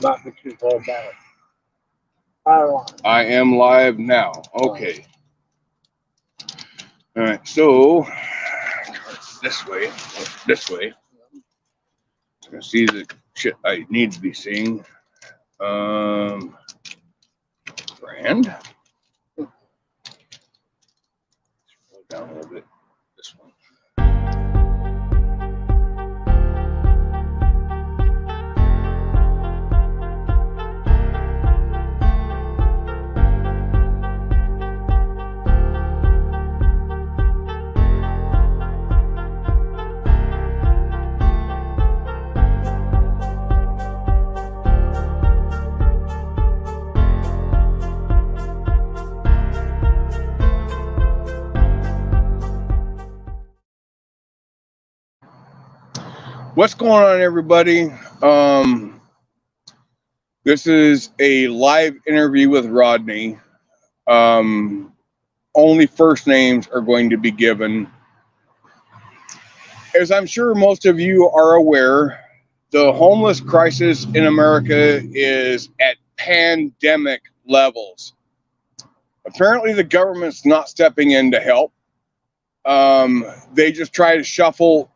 Not be too far back. I am live now. Okay. All right. So this way. I see the shit I need to be seeing. Brand. Slow down a little bit. This one. What's going on, everybody? This is a live interview with Rodney. Only first names are going to be given. As I'm sure most of you are aware, the homeless crisis in America is at pandemic levels. Apparently, the government's not stepping in to help. They just try to shuffle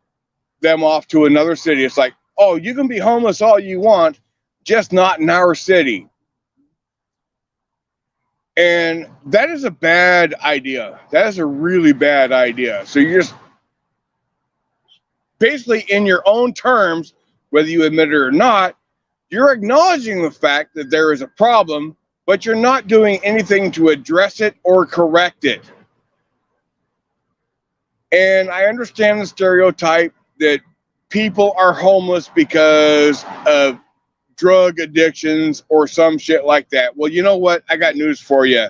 them off to another city. It's like, oh, you can be homeless all you want, just not in our city. And that is a bad idea. That is a really bad idea. So you're just basically, in your own terms, whether you admit it or not, you're acknowledging the fact that there is a problem, but you're not doing anything to address it or correct it. And I understand the stereotype that people are homeless because of drug addictions or some shit like that. Well, you know what? I got news for you.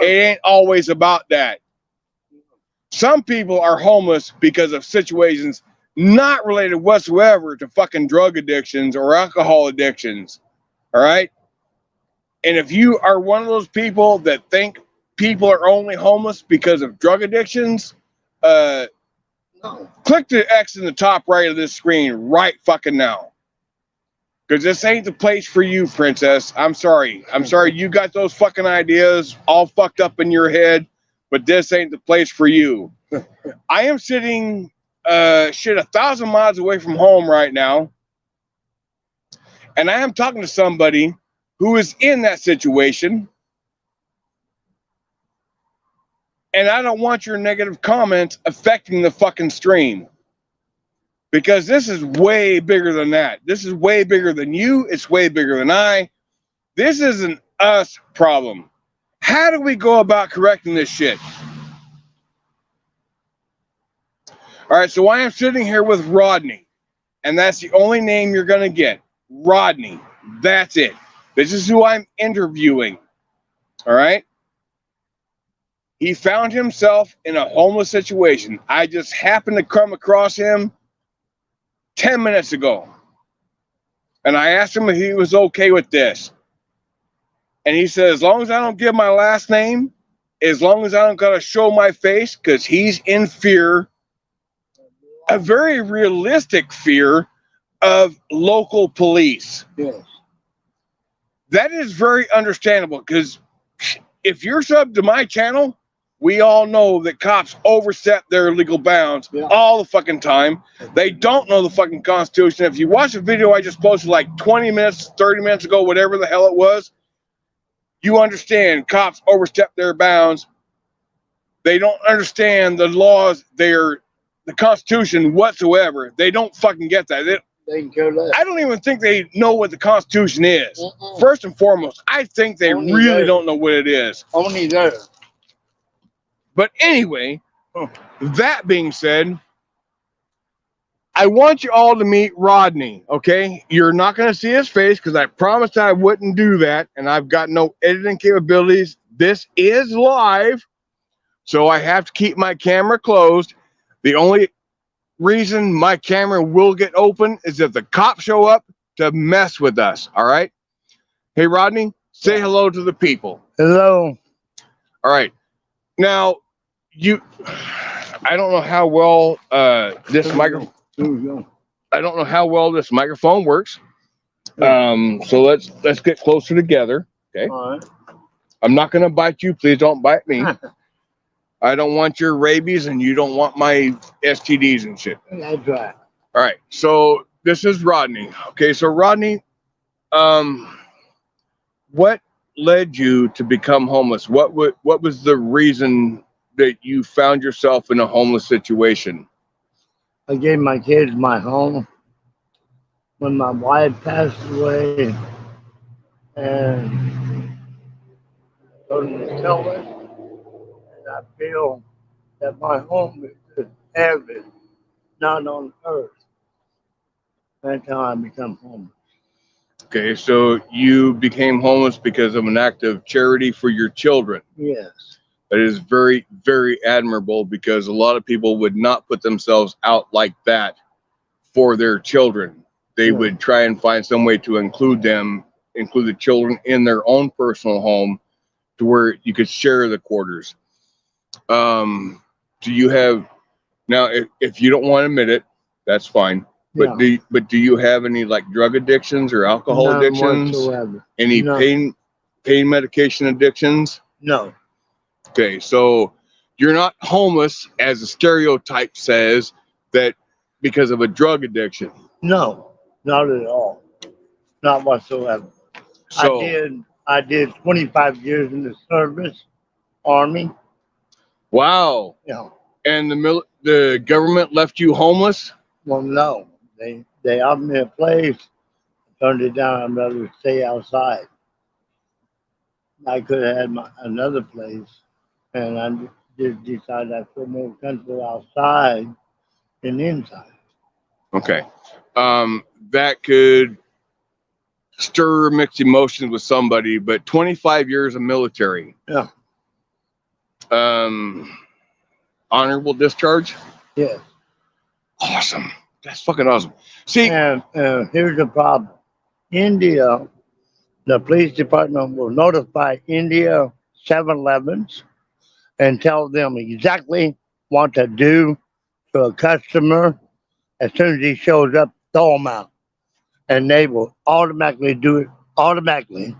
It ain't always about that. Some people are homeless because of situations not related whatsoever to fucking drug addictions or alcohol addictions. All right? And if you are one of those people that think people are only homeless because of drug addictions, click the X in the top right of this screen right fucking now. Because this ain't the place for you, princess. I'm sorry. You got those fucking ideas all fucked up in your head, but this ain't the place for you. I am sitting 1,000 miles away from home right now, and I am talking to somebody who is in that situation. And I don't want your negative comments affecting the fucking stream. Because this is way bigger than that. This is way bigger than you. It's way bigger than I. This is an us problem. How do we go about correcting this shit? All right, so I am sitting here with Rodney. And that's the only name you're going to get. Rodney. That's it. This is who I'm interviewing. All right? He found himself in a homeless situation. I just happened to come across him 10 minutes ago. And I asked him if he was okay with this. And he said, as long as I don't give my last name, as long as I don't got to show my face, because he's in fear, a very realistic fear of local police. Yes. That is very understandable, because if you're subbed to my channel, we all know that cops overstep their legal bounds all the fucking time. They don't know the fucking Constitution. If you watch a video I just posted like 20 minutes, 30 minutes ago, whatever the hell it was, you understand cops overstep their bounds. They don't understand the laws, the Constitution whatsoever. They don't fucking get that. They can care less. I don't even think they know what the Constitution is. First and foremost, I think they really don't know what it is. Only there. But anyway, that being said, I want you all to meet Rodney, okay? You're not going to see his face because I promised I wouldn't do that, and I've got no editing capabilities. This is live, so I have to keep my camera closed. The only reason my camera will get open is if the cops show up to mess with us, all right? Hey, Rodney, say hello to the people. Hello. All right. Now, I don't know how well this microphone. I don't know how well this microphone works. So let's get closer together. Okay. All right. I'm not gonna bite you. Please don't bite me. I don't want your rabies, and you don't want my STDs and shit. That's right. All right. So this is Rodney. Okay. So Rodney, what led you to become homeless? What was the reason that you found yourself in a homeless situation? I gave my kids my home when my wife passed away, and told them to sell it. And I feel that my home is in heaven, not on earth. That's how I become homeless. Okay. So you became homeless because of an act of charity for your children. Yes. That is very, very admirable, because a lot of people would not put themselves out like that for their children. They would try and find some way to include the children in their own personal home, to where you could share the quarters. Do you have, now, if you don't want to admit it, that's fine. But Yeah. do you have any like drug addictions or alcohol None addictions? whatsoever. Any None. pain medication addictions? No. Okay, so you're not homeless, as the stereotype says, that because of a drug addiction. No. Not at all. Not whatsoever. So I did 25 years in the service, Army. wow. Yeah. And the government left you homeless? Well, no. They offered me a place, turned it down. I'd rather stay outside. I could have had another place, and I just decided I feel more comfortable outside than inside. Okay. That could stir mixed emotions with somebody, but 25 years of military. Yeah. Honorable discharge? Yes. Awesome. That's fucking awesome. See, And here's the problem. India, the police department will notify India 7-Elevens and tell them exactly what to do to a customer. As soon as he shows up, throw him out. And they will automatically do it automatically.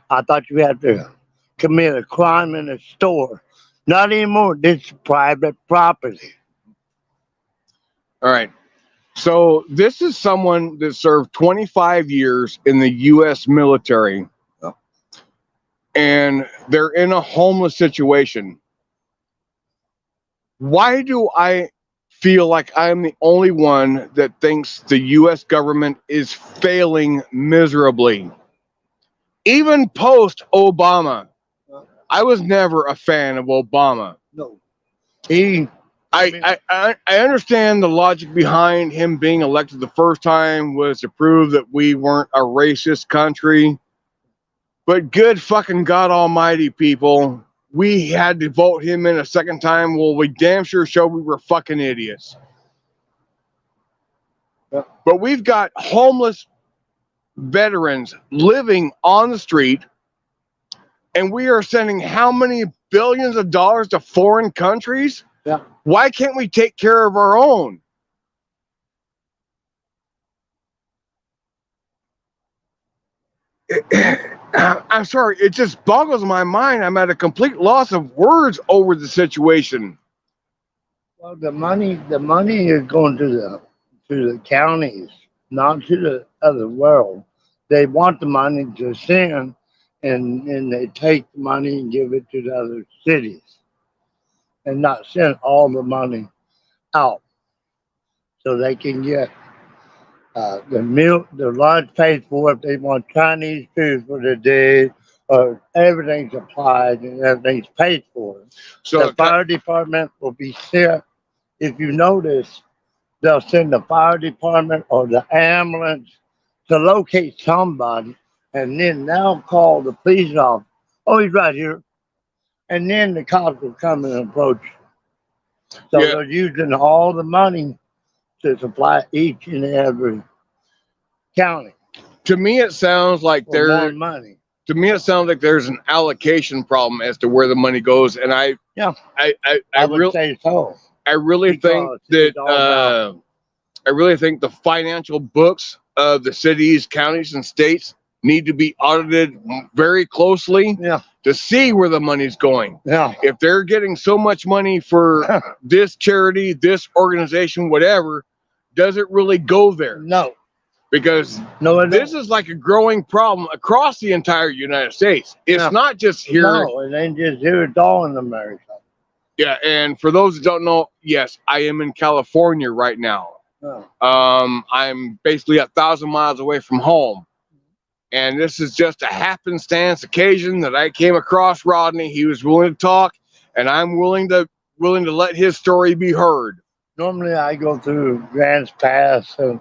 I thought you had to commit a crime in a store. Not anymore. This is private property. all right. So this is someone that served 25 years in the U.S. military, and they're in a homeless situation. Why do I feel like I'm the only one that thinks the U.S. government is failing miserably? Even post Obama, I was never a fan of Obama. No. I understand the logic behind him being elected the first time was to prove that we weren't a racist country. But good fucking God almighty, people, we had to vote him in a second time. Well, we damn sure showed we were fucking idiots. But we've got homeless veterans living on the street, and we are sending how many billions of dollars to foreign countries? Yeah. Why can't we take care of our own? I'm sorry, it just boggles my mind. I'm at a complete loss of words over the situation. Well, the money is going to the counties, not to the other world. They want the money to send, and they take the money and give it to the other cities, and not send all the money out, so they can get the meal, the lunch paid for if they want Chinese food for the day, or everything's applied and everything's paid for. So The fire department will be sent. If you notice, they'll send the fire department or the ambulance to locate somebody, and then they'll call the police officer. Oh, he's right here. And then the cops will come and approach. So Yeah. they're using all the money to supply each and every county to me, it sounds like for more money. to me, it sounds like there's an allocation problem as to where the money goes, and I would say so. I really think Because it's all that I really think the financial books of the cities, counties, and states need to be audited very closely to see where the money's going. If they're getting so much money for this charity, this organization, whatever, does it really go there? No. Because this is like a growing problem across the entire United States. It's not just here. No, it ain't just here. It's all in America. Yeah, and for those that don't know, yes, I am in California right now. I'm basically 1,000 miles away from home. And this is just a happenstance occasion that I came across Rodney. He was willing to talk, and I'm willing to let his story be heard. Normally, I go through Grants Pass and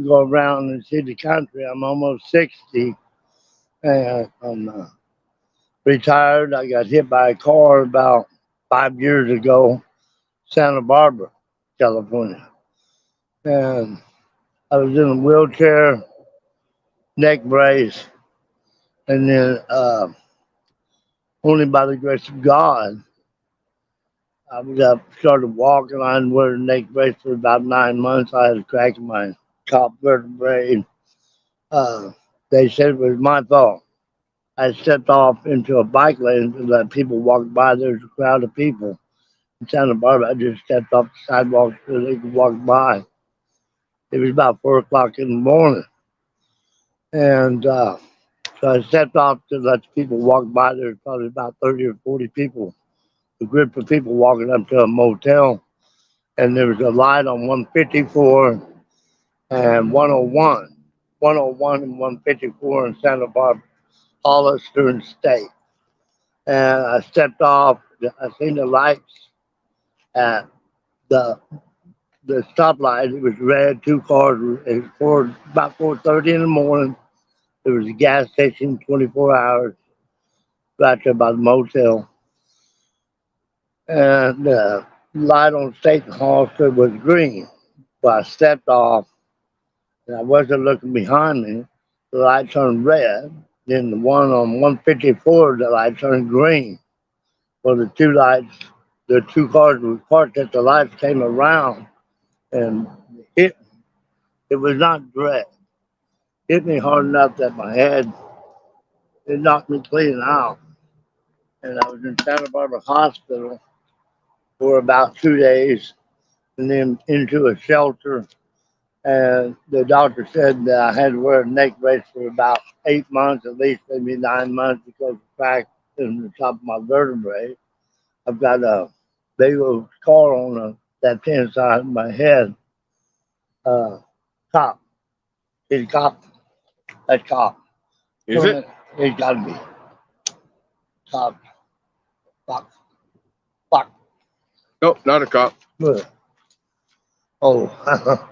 go around and see the country. I'm almost 60, and I'm retired. I got hit by a car about 5 years ago, Santa Barbara, California, and I was in a wheelchair, neck brace, and then only by the grace of God, I was up, started walking. I hadn't worn a neck brace for about 9 months. I had a crack in my top vertebrae. They said it was my fault. I stepped off into a bike lane to let people walk by. There's a crowd of people in Santa Barbara. I just stepped off the sidewalk so they could walk by. It was about 4 o'clock in the morning. And so I stepped off to let the people walk by. There was probably about 30 or 40 people, a group of people walking up to a motel. And there was a light on 154 and 101. 101 and 154 in Santa Barbara, Hollister State. And I stepped off. I seen the lights at the stoplight. It was red, 2 cars. It was about 4:30 in the morning. There was a gas station 24 hours right there by the motel. And the light on State and Hollister was green. So I stepped off, and I wasn't looking behind me. The light turned red. Then the one on 154, the light turned green. Well, the 2 cars were parked at the lights came around and hit me. It was not direct. Hit me hard enough that my head, it knocked me clean out. And I was in Santa Barbara Hospital for about 2 days and then into a shelter. And the doctor said that I had to wear a neck brace for about 8 months, at least maybe 9 months, because of the crack in the top of my vertebrae. I've got a big old scar on that inside of my head. Cop. It's cop. That's cop. Is it? It's got to be. Cop. Fuck. Nope, not a cop. Good. Oh.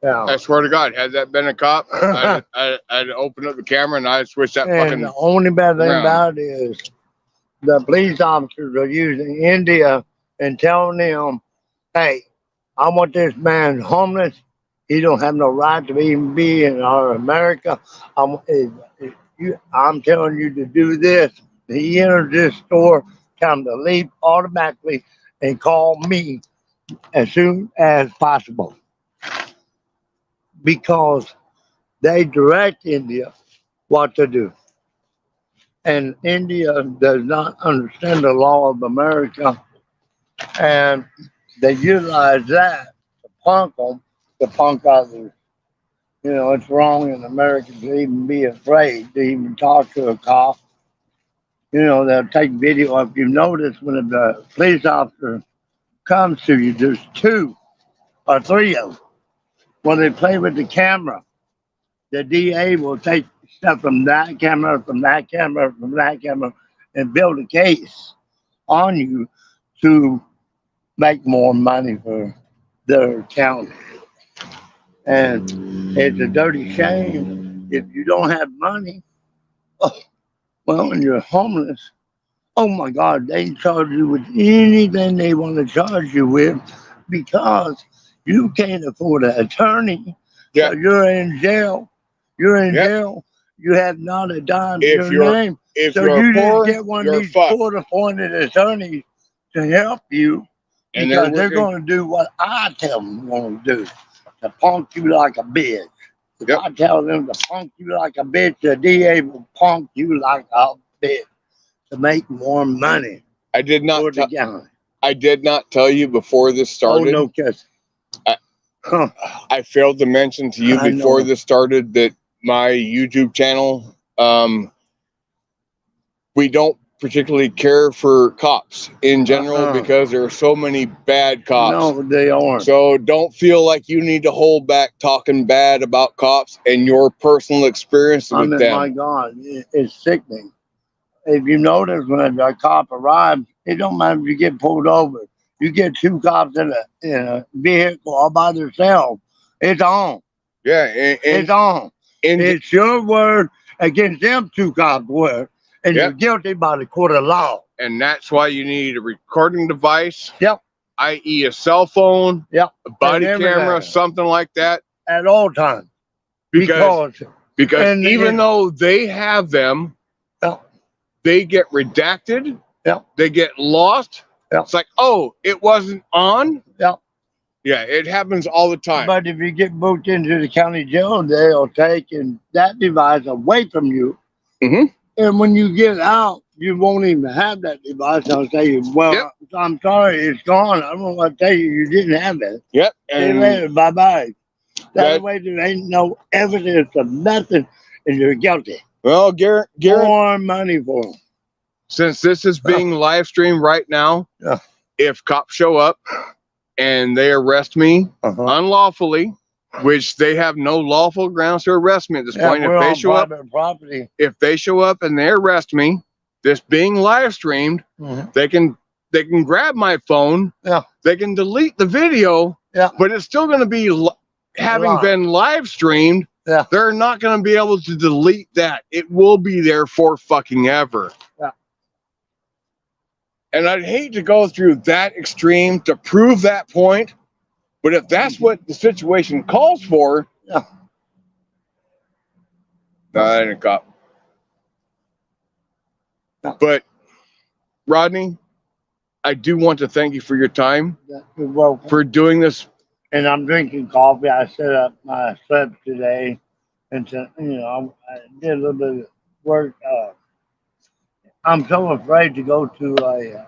Yeah. I swear to God, had that been a cop, I'd open up the camera and I'd switch that fucking. The only bad thing around. about it is the police officers are using India and telling them, hey, I want this man homeless. He don't have no right to even be in our America. I'm telling you to do this. He enters this store, tell him to leave automatically and call me as soon as possible. Because they direct India what to do. And India does not understand the law of America. And they utilize that to punk them, to punk others. You know, it's wrong in America to even be afraid to even talk to a cop. You know, they'll take video. If you notice, when the police officer comes to you, there's 2 or 3 of them. When they play with the camera, the DA will take stuff from that camera, from that camera, from that camera, and build a case on you to make more money for their county. And it's a dirty shame if you don't have money. Oh, well, and you're homeless. Oh my God, they charge you with anything they want to charge you with because you can't afford an attorney. Yeah. So you're in jail. You're in jail. You have not a dime to your name. If so you're you poor, just get one you're of these fucked. court-appointed attorneys to help you, And because they're going to do what I tell them they're going to do. to punk you like a bitch. If Yep. I tell them to punk you like a bitch, the DA will punk you like a bitch to make more money I did not. for the county. I did not tell you before this Oh, started. no kiss. I- Huh. I failed to mention to you I before know. this started that my YouTube channel, we don't particularly care for cops in general because there are so many bad cops. No, they aren't. So don't feel like you need to hold back talking bad about cops and your personal experience I with mean, them. my God, it's sickening. If you notice when a cop arrives, it don't matter if you get pulled over. You get two cops in a vehicle all by themselves. It's on. Yeah, and It's on. and It's your word against them two cops' word, and Yep. you're guilty by the court of law. and that's why you need a recording device. Yep. I.e. a cell phone, Yep. a body And camera, everything. something like that. At all times. Because and even it- though they have them, Yep. they get redacted. Yep. They get lost. Yep. It's like, oh, it wasn't on. Yep. Yeah, it happens all the time. But if you get booked into the county jail, they'll take that device away from you. Mhm. And when you get out, you won't even have that device. I'll say, well, Yep. I'm sorry, it's gone. I don't want to tell you, you didn't have it. Yep. See you And later, bye-bye. That That- way there ain't no evidence of nothing, and you're guilty. well, Garrett, More money for them. since this is being live streamed right now, Yeah. if cops show up and they arrest me Uh-huh. unlawfully, which they have no lawful grounds to arrest me at this Yeah, point, we're if they on show up, private property. if they show up and they arrest me, this being live streamed, Mhm. they can grab my phone, Yeah. they can delete the video, Yeah. but it's still going to be having Live. been live streamed. Yeah. They're not going to be able to delete that. It will be there for fucking ever. Yeah. And I'd hate to go through that extreme to prove that point, but if that's what the situation calls for, Yeah. no, that ain't a cop. No. But Rodney, I do want to thank you for your time, You're welcome. for doing this. And I'm drinking coffee. I set up my steps today, and I did a little bit of work. I'm so afraid to go to a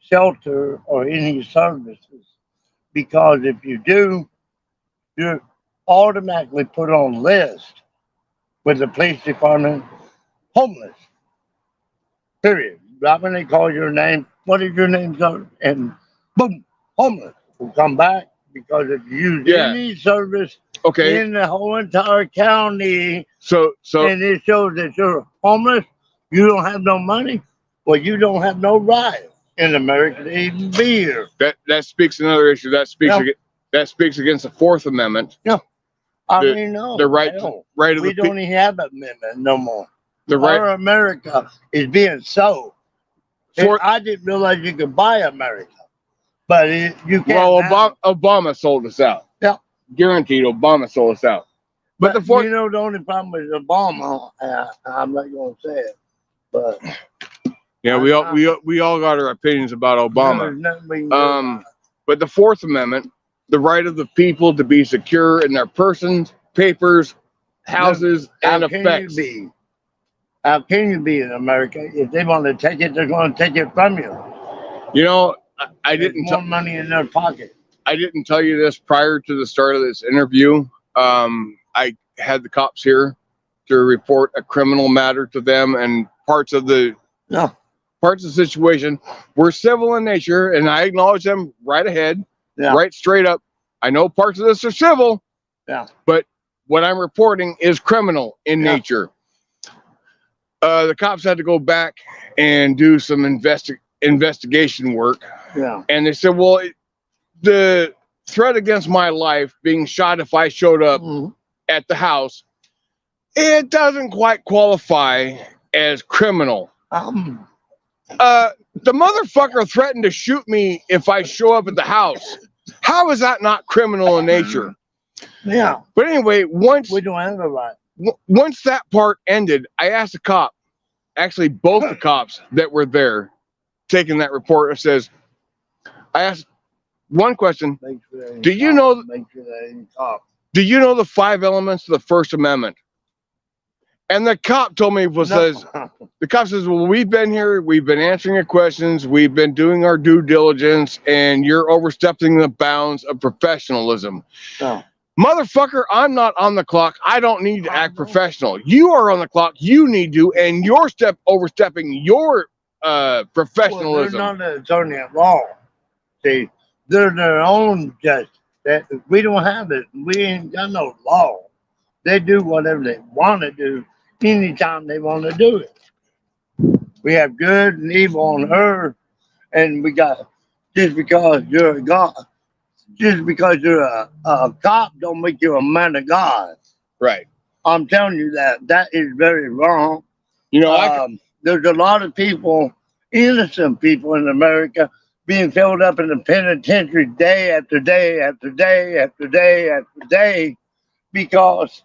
shelter or any services because if you do, you're automatically put on list with the police department, homeless. Period. Right when they call your name, what is your name, sir? And boom, homeless will come back because if you use Yeah. any service Okay, in the whole entire county so and it shows that you're homeless, you don't have no money, well, you don't have no right in America to even be here. that speaks another issue. That speaks Yeah. that speaks against the Fourth Amendment, I The- mean, no. the right hell, right of we the don't even have an amendment no more. the right Our America is being sold. And for. I didn't realize you could buy America, but you can't. Well, have it. Obama sold us out. Yeah. Guaranteed, Obama sold us out. But the Fourth, you know, the only problem with Obama, I'm not going to say it, but yeah, we all got our opinions about Obama. there's nothing we can do Um, about it. But the Fourth Amendment, the right of the people to be secure in their persons, papers, houses, and How can effects. you be? How can you be in America? If they want to take it, they're going to take it from you. You know, I There's didn't more money in their pocket. I didn't tell you this prior to the start of this interview. I had the cops here to report a criminal matter to them, and parts of the No. situation were civil in nature, and I acknowledge them right ahead, Yeah. right straight up. I know parts of this are civil, Yeah. but what I'm reporting is criminal in Yeah. nature. The cops had to go back and do some investigation work, Yeah. and they said, well, the threat against my life, being shot if I showed up Mhm. at the house, it doesn't quite qualify as criminal. The motherfucker threatened to shoot me if I show up at the house. How is that not criminal in nature? Yeah. But anyway, once We don't have a right. once that part ended, I asked the cop, actually both the cops that were there taking that report, I asked, One question. Make sure they ain't Do you cops. know? Make sure they ain't cops. Do you know the 5 elements of the First Amendment? And the cop told me, says, the cop says, well, we've been here, we've been answering your questions, we've been doing our due diligence, and you're overstepping the bounds of professionalism. No. Motherfucker, I'm not on the clock. I don't need to act professional. You are on the clock. You need to, and you're overstepping your professionalism. Well, they're not an attorney at law. See, they're their own judge. That we don't have it. We ain't got no law. They do whatever they want to do anytime they want to do it. We have good and evil on earth, and we got just because you're a God, just because you're a cop, don't make you a man of God. Right. I'm telling you that is very wrong. You know, there's a lot of people, innocent people in America, being filled up in the penitentiary day after day after day after day after day because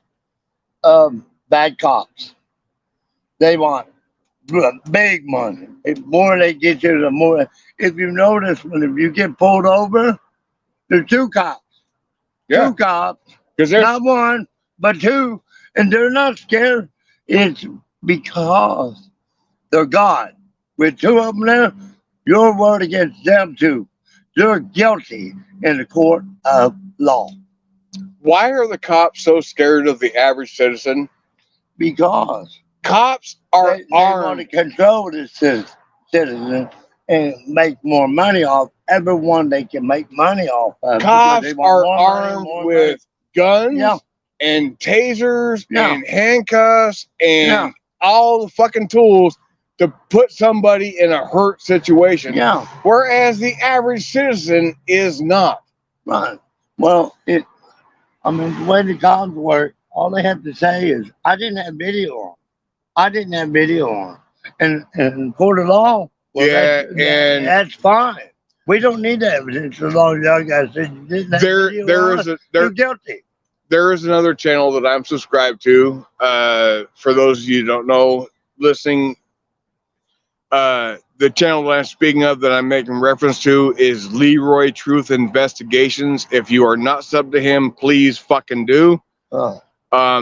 of bad cops. They want big money. The more they get you, the more. If you notice, if you get pulled over, there's 2 cops. Yeah. 2 cops. Because Not 1, but 2. And they're not scared. It's because they're God. With 2 of them there, your word against them 2. You're guilty in the court of law. Why are the cops so scared of the average citizen? Because cops are they want to control the citizen and make more money off everyone they can make money off of. Cops are armed with guns and tasers and handcuffs and all the fucking tools to put somebody in a hurt situation. Yeah. Whereas the average citizen is not. Right. Well, the way the cops work, all they have to say is, I didn't have video on. I didn't have video on. And court of law, that's fine. We don't need the evidence as long as y'all guys said you didn't have video on. You're guilty. There is another channel that I'm subscribed to. For those of you who don't know, listening, the channel that I'm speaking of, that I'm making reference to, is Leroy Truth Investigations. If you are not subbed to him, please fucking do.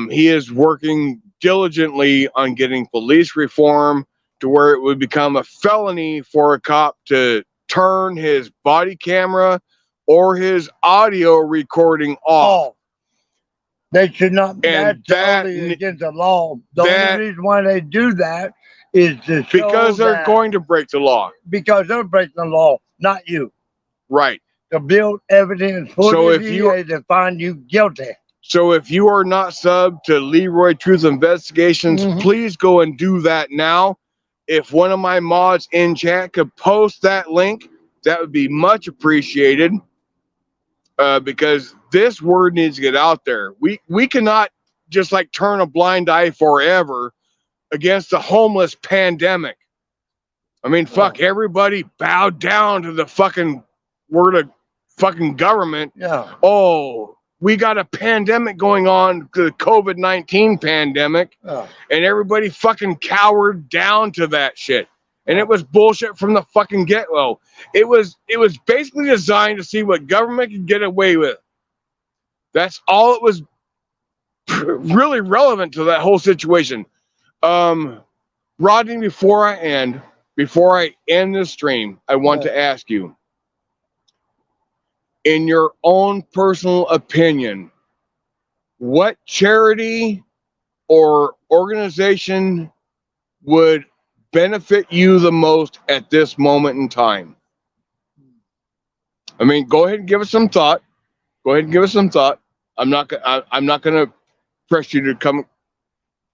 He is working diligently on getting police reform to where it would become a felony for a cop to turn his body camera or his audio recording off. They should not. That's totally against the law. The only reason why they do that is to show because they're going to break the law. Because they're breaking the law, not you. Right. To build evidence for the DA to find you guilty. So if you are not subbed to Leroy Truth Investigations, please go and do that now. If one of my mods in chat could post that link, that would be much appreciated. Because this word needs to get out there. We cannot just like turn a blind eye forever against the homeless pandemic. I mean, fuck, everybody bowed down to the fucking word of fucking government. Yeah. Oh, we got a pandemic going on, the COVID-19 pandemic, and everybody fucking cowered down to that shit. And it was bullshit from the fucking get-go. It was basically designed to see what government could get away with. That's all it was really relevant to that whole situation. Rodney, before I end this stream, I want to ask you, in your own personal opinion, what charity or organization would benefit you the most at this moment in time? I mean, go ahead and give us some thought. I'm not gonna press you to come.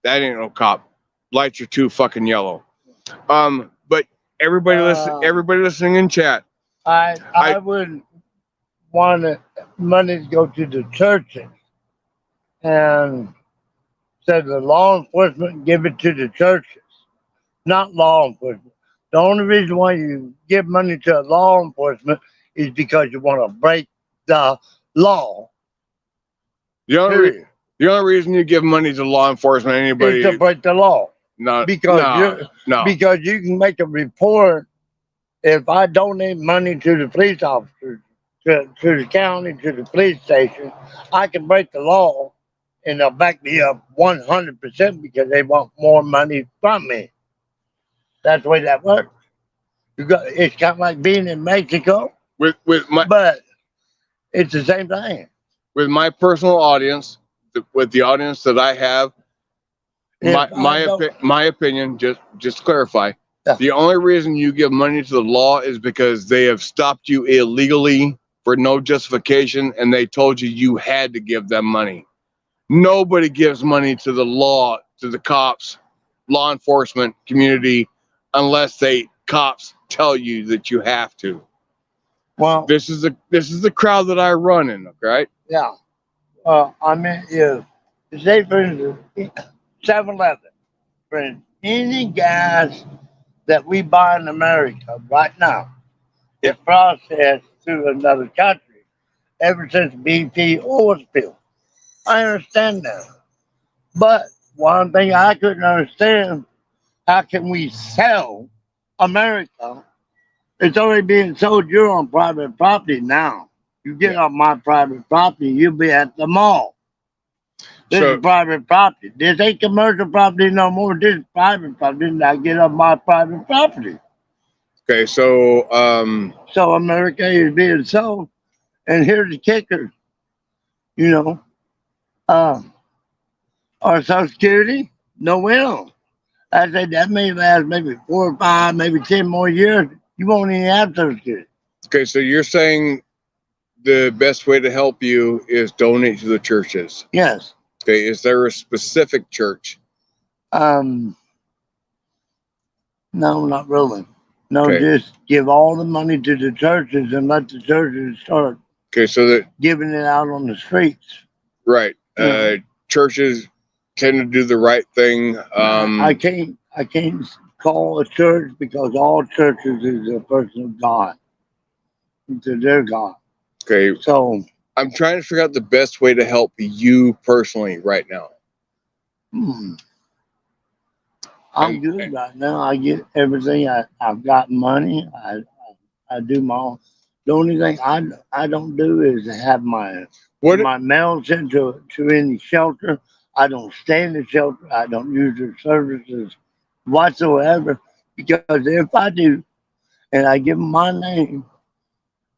That ain't no cop. Lights are too fucking yellow. But everybody listening in chat, I would want money to go to the churches, and instead of law enforcement, give it to the churches, not law enforcement. The only reason why you give money to law enforcement is because you want to break the law. The only reason you give money to law enforcement, anybody, is to break the law. Because you can make a report. If I donate money to the police officers to the county, to the police station, I can break the law and they'll back me up 100% because they want more money from me. That's the way that works. It's kind of like being in Mexico, but it's the same thing. With my personal audience, with the audience that I have, my opinion, just to clarify, the only reason you give money to the law is because they have stopped you illegally for no justification, and they told you you had to give them money. Nobody gives money to the law, to the cops, law enforcement community, unless cops tell you that you have to. Well, this is the crowd that I run in, right? Yeah. I mean, say for instance, 7-Eleven, for instance, any gas that we buy in America right now is processed through another country ever since BP oil spill. I understand that. But one thing I couldn't understand, how can we sell America? It's already being sold. You're on private property now. You get off my private property, you'll be at the mall. This is private property. This ain't commercial property no more. This is private property. And I get off my private property. Okay, so so America is being sold, and here's the kicker. You know, our Social Security, no will. I said that may last maybe 4 or 5, maybe 10 more years. You won't even have Social Security. Okay, so you're saying the best way to help you is donate to the churches. Yes. Okay, is there a specific church? No, not really. No, just give all the money to the churches and let the churches start. Okay, so that giving it out on the streets. Right. Churches tend to do the right thing. I can't call a church because all churches is a person of God. It's their God. Okay. So I'm trying to figure out the best way to help you personally right now. I'm good right now. I get everything. I've got money. I do my own. The only thing I don't do is have my mail sent to any shelter. I don't stay in the shelter. I don't use their services whatsoever, because if I do, and I give them my name,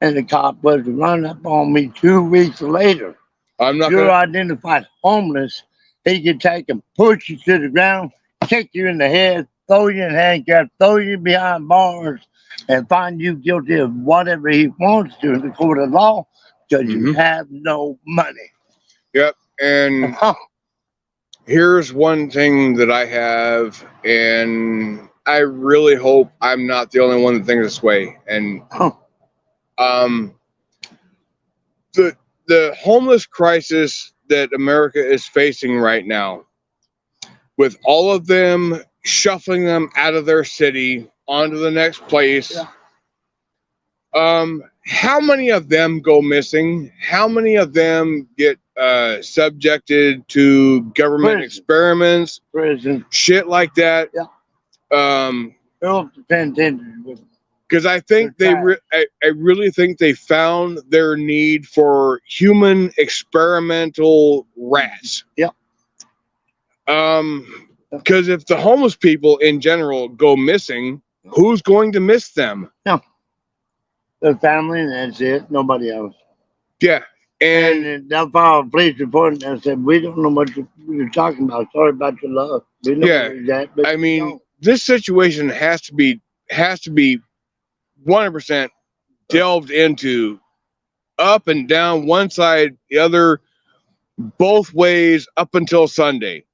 and the cop was to run up on me 2 weeks later, you're identified homeless, he can take and push you to the ground, kick you in the head, throw you in handcuffs, throw you behind bars, and find you guilty of whatever he wants to in the court of law, because you have no money. Yep. And here's one thing that I have, and I really hope I'm not the only one that thinks this way. And the homeless crisis that America is facing right now, with all of them shuffling them out of their city onto the next place, how many of them go missing? How many of them get subjected to government experiments, shit like that? Because I think I really think they found their need for human experimental rats. Because if the homeless people in general go missing, who's going to miss them? The family, and that's it. Nobody else. Yeah. And they'll file a police report and said, we don't know what you're talking about. Sorry about your love. We know that, but I mean, this situation has to be 100% delved into, up and down, one side, the other, both ways up until Sunday.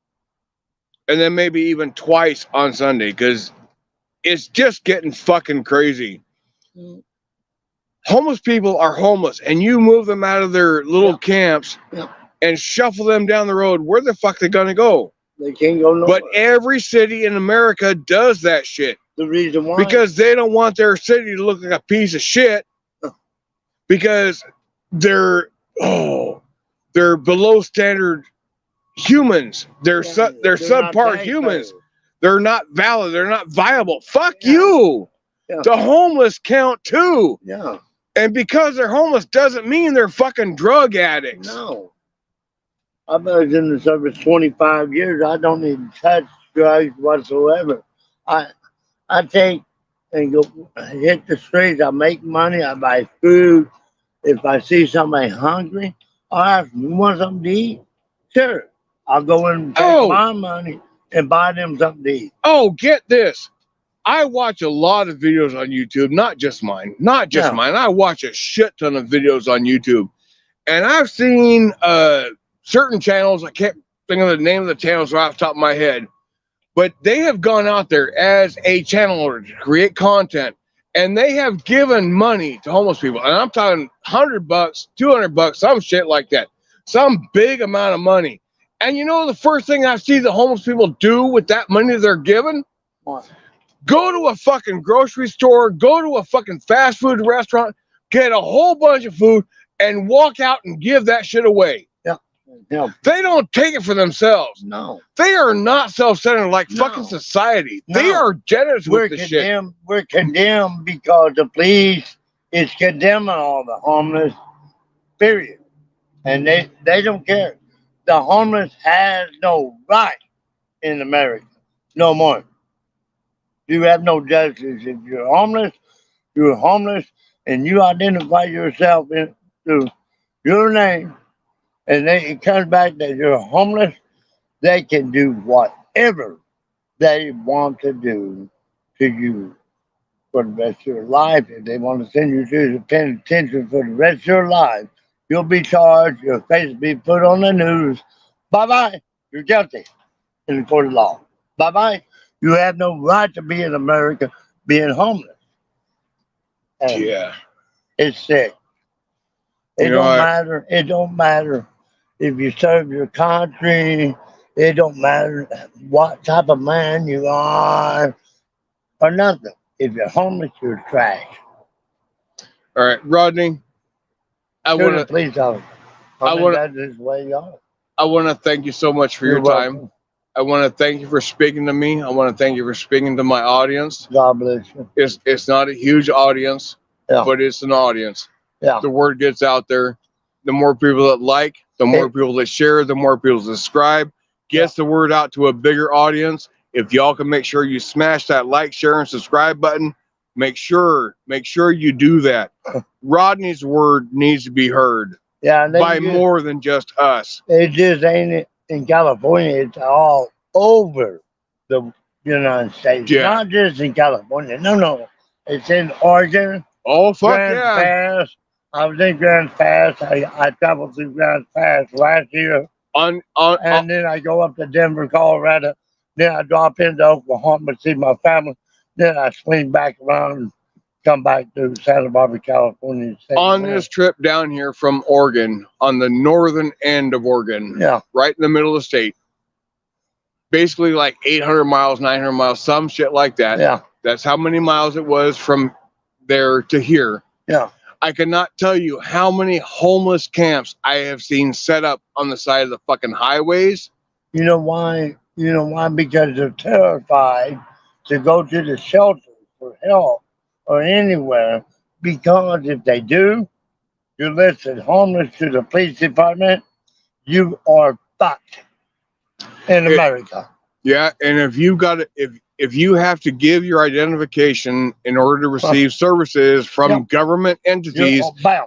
And then maybe even twice on Sunday, because it's just getting fucking crazy. Homeless people are homeless, and you move them out of their little camps and shuffle them down the road. Where the fuck are they gonna go? They can't go nowhere. But every city in America does that shit. The reason why? Because they don't want their city to look like a piece of shit. Because they're below standard humans. They're subpar humans. They're not valid. They're not viable. Fuck you. The homeless count too. And because they're homeless doesn't mean they're fucking drug addicts. No. I've been in the service 25 years. I don't even touch drugs whatsoever. I take and go hit the streets. I make money. I buy food. If I see somebody hungry, I'll ask them, you want something to eat? Sure. I'll go in and take my money and buy them something to eat. Oh, get this. I watch a lot of videos on YouTube, not just mine. I watch a shit ton of videos on YouTube. And I've seen certain channels, I can't think of the name of the channels right off the top of my head, but they have gone out there as a channeler to create content, and they have given money to homeless people. And I'm talking $100, $200, some shit like that. Some big amount of money. And you know the first thing I see the homeless people do with that money they're given? What? Go to a fucking grocery store, go to a fucking fast food restaurant, get a whole bunch of food, and walk out and give that shit away. Yeah. They don't take it for themselves. No. They are not self-centered like fucking society. No. They are generous with the shit. We're condemned because the police is condemning all the homeless, period. And they don't care. The homeless has no right in America. No more. You have no justice. If you're homeless, and you identify yourself through your name, and it comes back that you're homeless, they can do whatever they want to do to you for the rest of your life. If they want to send you to the penitentiary for the rest of your life, you'll be charged, your face will be put on the news. Bye-bye, you're guilty in the court of law. Bye-bye. You have no right to be in America being homeless. And yeah. It's sick. It don't matter if you serve your country. It don't matter what type of man you are or nothing. If you're homeless, you're trash. All right, Rodney. I want to that's just the way you are. I want to thank you so much for your time. Welcome. I want to thank you for speaking to me. I want to thank you for speaking to my audience. God bless you. It's not a huge audience, but it's an audience. Yeah. The word gets out there. The more people that like, the more people that share, the more people that subscribe, gets the word out to a bigger audience. If y'all can make sure you smash that like, share, and subscribe button, make sure you do that. Rodney's word needs to be heard by more than just us. It just ain't in California. It's all over the United States. Yeah. Not just in California. No. It's in Oregon. Oh, fuck Grand Pass. I was in Grand Pass. I traveled through Grand Pass last year. And then I go up to Denver, Colorado. Then I drop into Oklahoma to see my family. Then I swing back around and come back to Santa Barbara, California. On this trip down here from Oregon, on the northern end of Oregon, right in the middle of the state, basically like 800 miles, 900 miles, some shit like that. Yeah. That's how many miles it was from there to here. Yeah. I cannot tell you how many homeless camps I have seen set up on the side of the fucking highways. You know why? Because they're terrified to go to the shelter for help or anywhere. Because if they do, you're listed homeless to the police department, you are fucked in America. Yeah, and if you have to give your identification in order to receive services from government entities,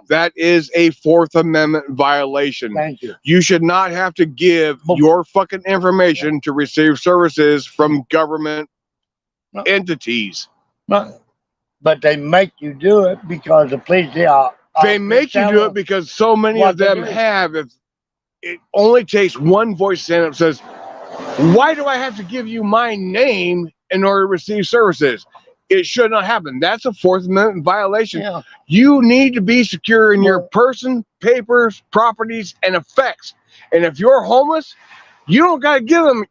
that is a Fourth Amendment violation. Thank you. You should not have to give your fucking information to receive services from government entities. No. But they make you do it because the police they make you do it because so many of them have. If it only takes one voice to stand up and says, why do I have to give you my name in order to receive services? It should not happen. That's a Fourth Amendment violation. Yeah. You need to be secure in your person, papers, properties, and effects. And if you're homeless, you don't got to give them.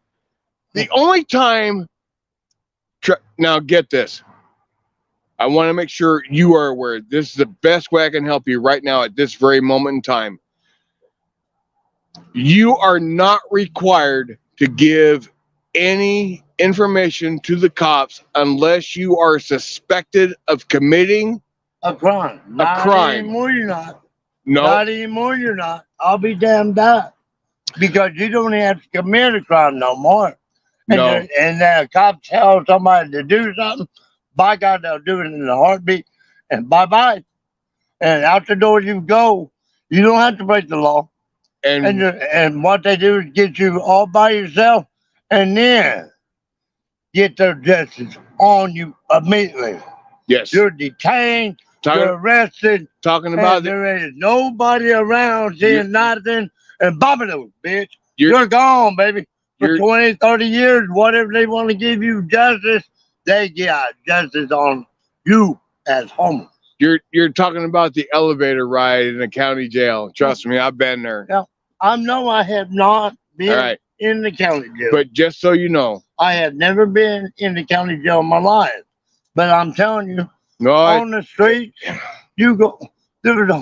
The only time, now get this. I want to make sure you are aware. This is the best way I can help you right now at this very moment in time. You are not required to give any information to the cops unless you are suspected of committing A crime. Not crime. anymore, you're not. No. Not anymore, you're not. I'll be damned that. Because you don't have to commit a crime no more. And No. the cops tell somebody to do something, by God, they'll do it in a heartbeat, and bye-bye. And out the door you go. You don't have to break the law. And what they do is get you all by yourself, and then get their justice on you immediately. Yes. You're detained, you're arrested, talking about there is nobody around saying nothing, and bobbing bitch. You're- You're gone, baby. For You're- 20, 30 years, whatever they want to give you justice, they get justice on you as homeless. You're talking about the elevator ride in the county jail. Trust me, I've been there. Yeah. I know I have not been All right. in the county jail. But just so you know, I have never been in the county jail in my life. But I'm telling you, on the street, you go, there was a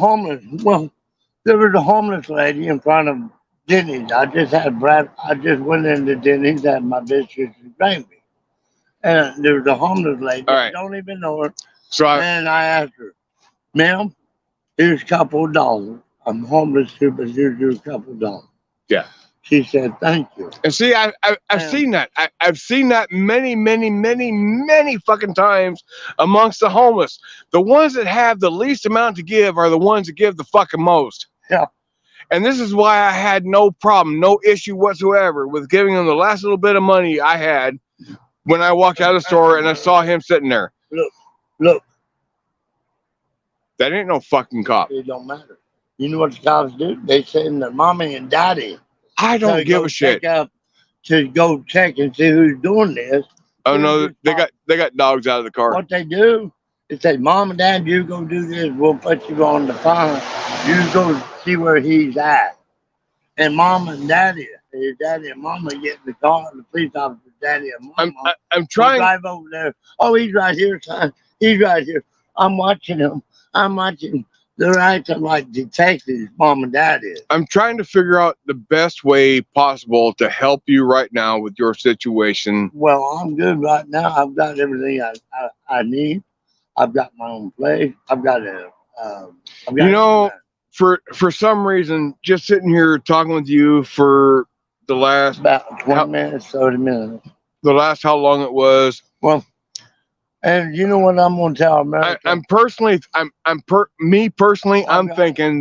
homeless lady in front of Denny's. I just went into Denny's, had my biscuits and gravy. And there was a homeless lady. All right. I don't even know her. And I asked her, ma'am, here's a couple of dollars. I'm homeless too, but here's you a couple of dollars. Yeah. She said, thank you. And see, I've seen that. I've seen that many fucking times amongst the homeless. The ones that have the least amount to give are the ones that give the fucking most. Yeah. And this is why I had no problem, no issue whatsoever with giving them the last little bit of money I had when I walked out of the store and I saw him sitting there. Look. That ain't no fucking cop. It don't matter. You know what the cops do? They send their mommy and daddy. I don't give a shit. To go check and see who's doing this. Oh no, they got dogs out of the car. What they do is say, Mom and Dad, you go do this. We'll put you on the phone. You go see where he's at. And Mom and Daddy, his daddy and Mama get in the car. The police officer, Daddy and Mama. I'm trying. Drive over there. Oh, he's right here, son. He's right here. I'm watching him. They're acting like detectives, Mom and Dad is. I'm trying to figure out the best way possible to help you right now with your situation. Well, I'm good right now. I've got everything I need. I've got my own place. I've got for some reason, just sitting here talking with you for the last about 20 minutes, 30 minutes. The last how long it was. Well, and you know what I'm going to tell America? I'm thinking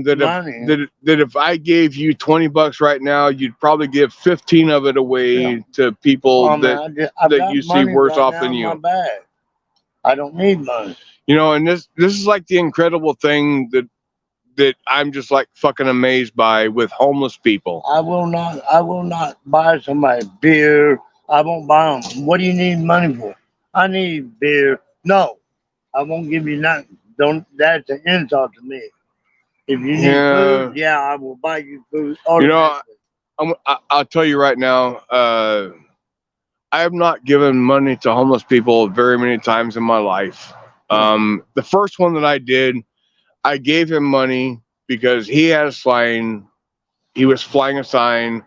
that if I gave you $20 right now, you'd probably give 15 of it away to people that you see worse off than you. My bag. I don't need money. You know, and this is like the incredible thing that I'm just like fucking amazed by with homeless people. I will not buy somebody beer. I won't buy them. What do you need money for? I need beer. No, I won't give you nothing. That's an insult to me. If you need food, I will buy you food. You know, I'll tell you right now, I have not given money to homeless people very many times in my life. The first one that I did, I gave him money because he had a sign. He was flying a sign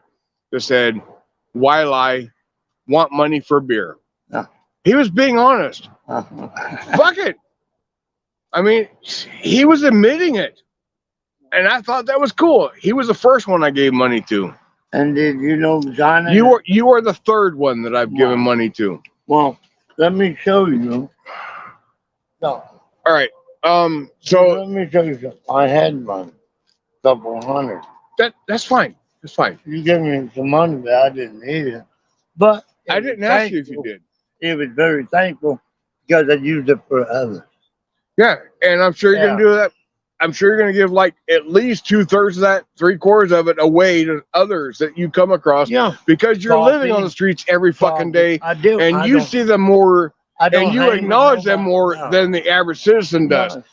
that said, "Why lie? Want money for beer." He was being honest. Fuck it. I mean, he was admitting it. And I thought that was cool. He was the first one I gave money to. And did you know Johnny? You are the third one that I've given money to. Well, let me show you. No. All right. So let me show you something. I had money. Couple hundred. That's fine. That's fine. You gave me some money, but I didn't need it. But I didn't ask you if you did. It was very thankful because I used it for others. Yeah, and I'm sure you're gonna do that. I'm sure you're gonna give like at least 2/3 of that, 3/4 of it away to others that you come across. Yeah. Because you're living on the streets every fucking day. I do. And you see them more and you acknowledge them more than the average citizen does. No.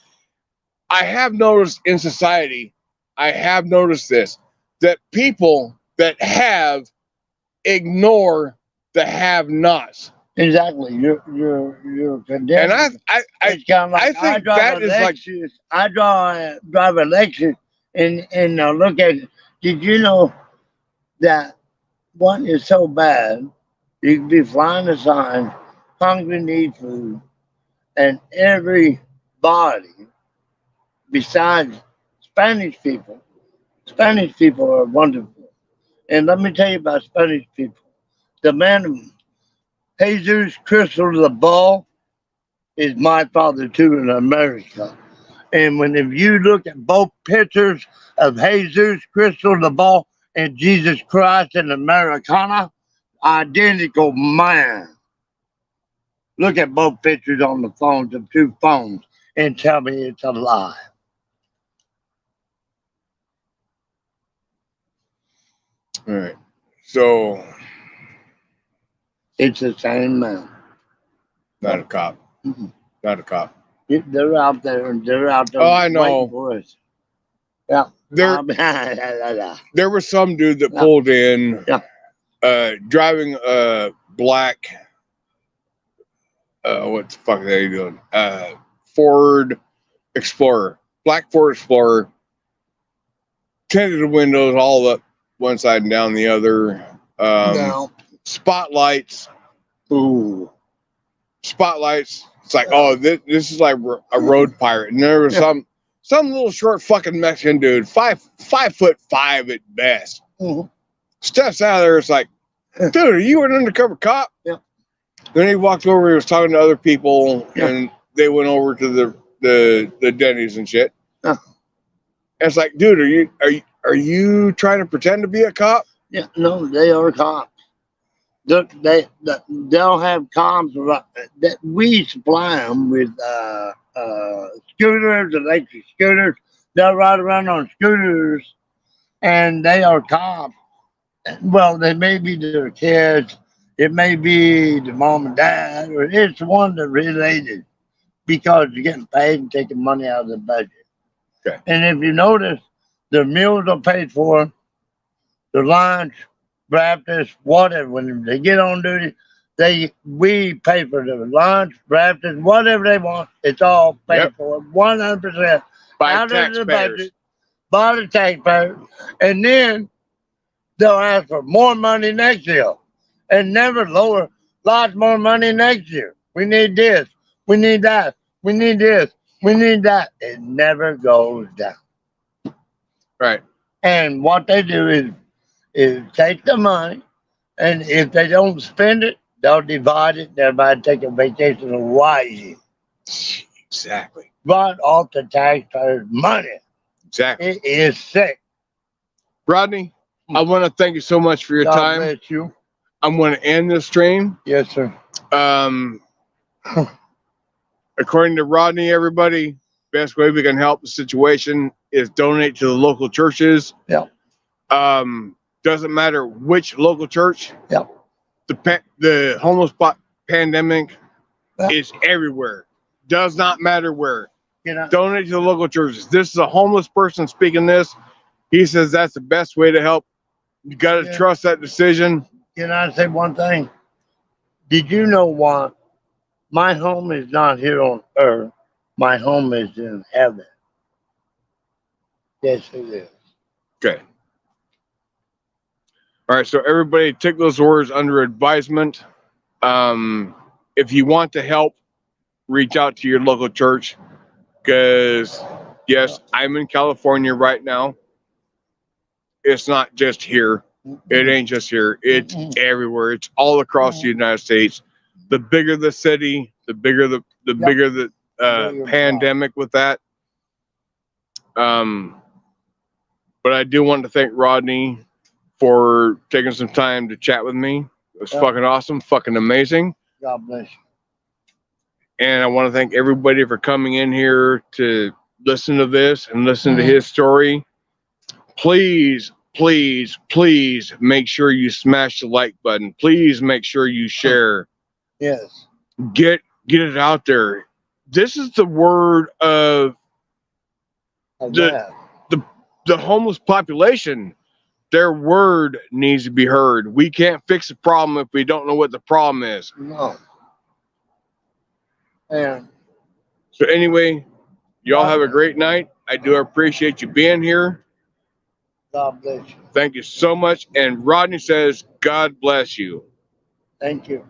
I have noticed in society, this, that people that have ignore the have-nots. Exactly, you're condemned. And I think that is like I drive a Lexus and look at. Did you know that one is so bad? You can be flying a sign, hungry, need food, and everybody besides Spanish people. Spanish people are wonderful. And let me tell you about Spanish people. The man, Jesus Crystal the Ball, is my father too in America. And when if you look at both pictures of Jesus Crystal the Ball and Jesus Christ in Americana, identical man. Look at both pictures on the phones of two phones and tell me it's a lie. All right. So, It's the same man. not a cop. Mhm. Not a cop. They're out there and they're out there Oh, I know. waiting for us. Yeah. There was some dude that Yeah. pulled in, Yeah. driving a black, what the fuck are they doing? Ford Explorer, black Ford Explorer, tinted the windows all up one side and down the other. No. Spotlights. Ooh. Spotlights. It's like, oh, this is like a road pirate. And there was some little short fucking Mexican dude, 5'5" at best. Mhm. Steps out of there. It's like, dude, are you an undercover cop? Yeah. Then he walked over. He was talking to other people, Yeah. and they went over to the Denny's and shit. Yeah. And it's like, dude, are you trying to pretend to be a cop? Yeah. No, they are cops. They'll have cops that we supply them with scooters, electric scooters. They'll ride around on scooters, and they are cops. Well, they may be their kids. It may be the mom and dad, or it's one that related because you're getting paid and taking money out of the budget. Okay. And if you notice, their meals are paid for, their lunch, breakfast, whatever. When they get on duty, we pay for their lunch, breakfast, whatever they want. It's all paid for 100% By out of the taxpayers. budget by the taxpayers. And then they'll ask for more money next year and never lower lots more money next year. We need this. We need that. We need this. We need that. It never goes down. Right. And what they do is take the money, and if they don't spend it, they'll divide it. And everybody take a vacation to Hawaii. Exactly. Right off the taxpayers' money. Exactly. It is sick. Rodney, I want to thank you so much for your God time. bless you. I'm going to end this stream. Yes, sir. According to Rodney, everybody, best way we can help the situation is donate to the local churches. Yeah. Doesn't matter which local church. Yeah. The homeless pandemic Yeah. is everywhere. Does not matter where. You know, Donate to the local churches. This is a homeless person speaking this. He says that's the best way to help. You got to trust that decision. can I say one thing? Did you know what? My home is not here on earth. My home is in heaven. Yes, it is. Okay. All right. So everybody take those words under advisement. If you want to help, reach out to your local church. Because, yes, I'm in California right now. It's not just here. It ain't just here. It's everywhere. It's all across the United States. The bigger the city, the bigger the bigger the pandemic with that. But I do want to thank Rodney for taking some time to chat with me. It was fucking awesome, fucking amazing. God bless you. And I want to thank everybody for coming in here to listen to this and listen to his story. Please, please, please make sure you smash the like button. Please make sure you share. Yes. Get it out there. This is the word of the homeless population. Their word needs to be heard. We can't fix the problem if we don't know what the problem is. No. And So anyway, y'all have a great night. I do appreciate you being here. God bless you. Thank you so much. And Rodney says, God bless you. Thank you.